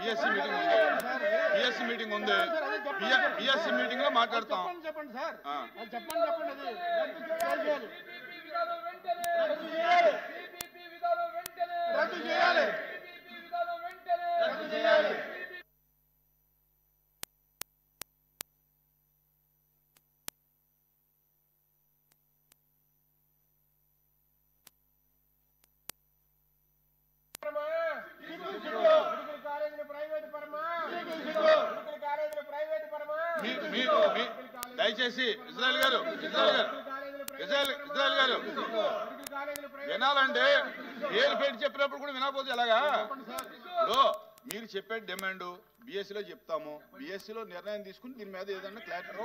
BSc meeting ఉంది. BSc meeting లో మాట్లాడతాం. చెప్పండి సార్, చెప్పండి రద్దు చేయాలి. దయచేసి ఇజ్రాయెల్ గారు వినాలంటే పేరు పెట్టి చెప్పినప్పుడు కూడా వినకపోతే ఎలాగా? మీరు చెప్పే డిమాండ్ BScలో చెప్తాము. BScలో నిర్ణయం తీసుకుని దీని మీద ఏదన్నా క్లారిటీ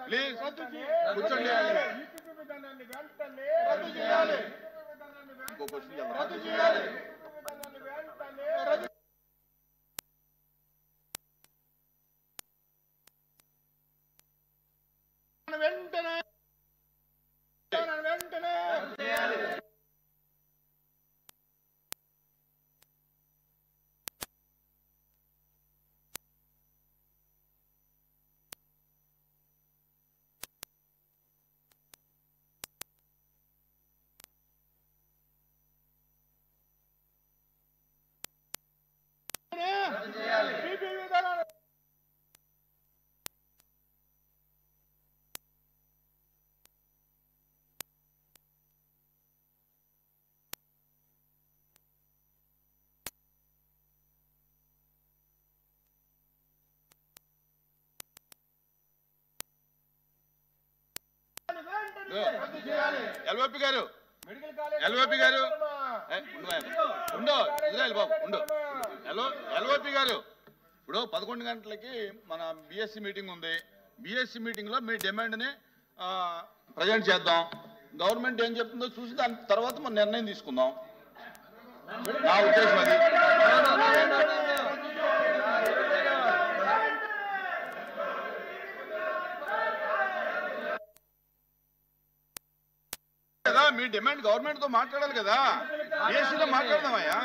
ప్లీజ్ కూర్చోండి. ఇంకో క్వశ్చన్ వెంటనే LVP గారు ఉండు ఇజ్రాయెల్ బాబు ఉండు. LVP గారు ఇప్పుడు 11 గంటలకి మన BSc మీటింగ్ ఉంది. BSc మీటింగ్ లో మీ డిమాండ్ ని ప్రజెంట్ చేద్దాం. గవర్నమెంట్ ఏం చెప్తుందో చూసి దాని తర్వాత మనం నిర్ణయం తీసుకుందాం. నా ఉద్దేశం అది. కదా మీ డిమాండ్ గవర్నమెంట్ తో మాట్లాడాలి కదా. BScలో మాట్లాడదామయ్యా.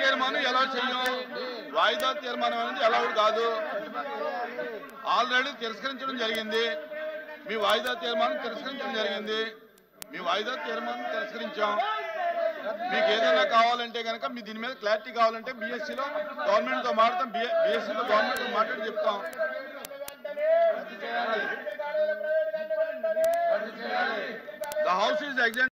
తీర్మానం ఎలా చెయ్యం? వాయిదా తీర్మానం అనేది అలౌడ్ కాదు. ఆల్రెడీ తిరస్కరించడం జరిగింది. మీ వాయిదా తీర్మానం తిరస్కరించడం జరిగింది. తిరస్కరించాం. మీకు ఏదైనా కావాలంటే కనుక మీ దీని మీద క్లారిటీ కావాలంటే BScలో గవర్నమెంట్ తో మాట్లాడతాం. BScలో గవర్నమెంట్ తో మాట్లాడి చెప్తాం. The house is exempt.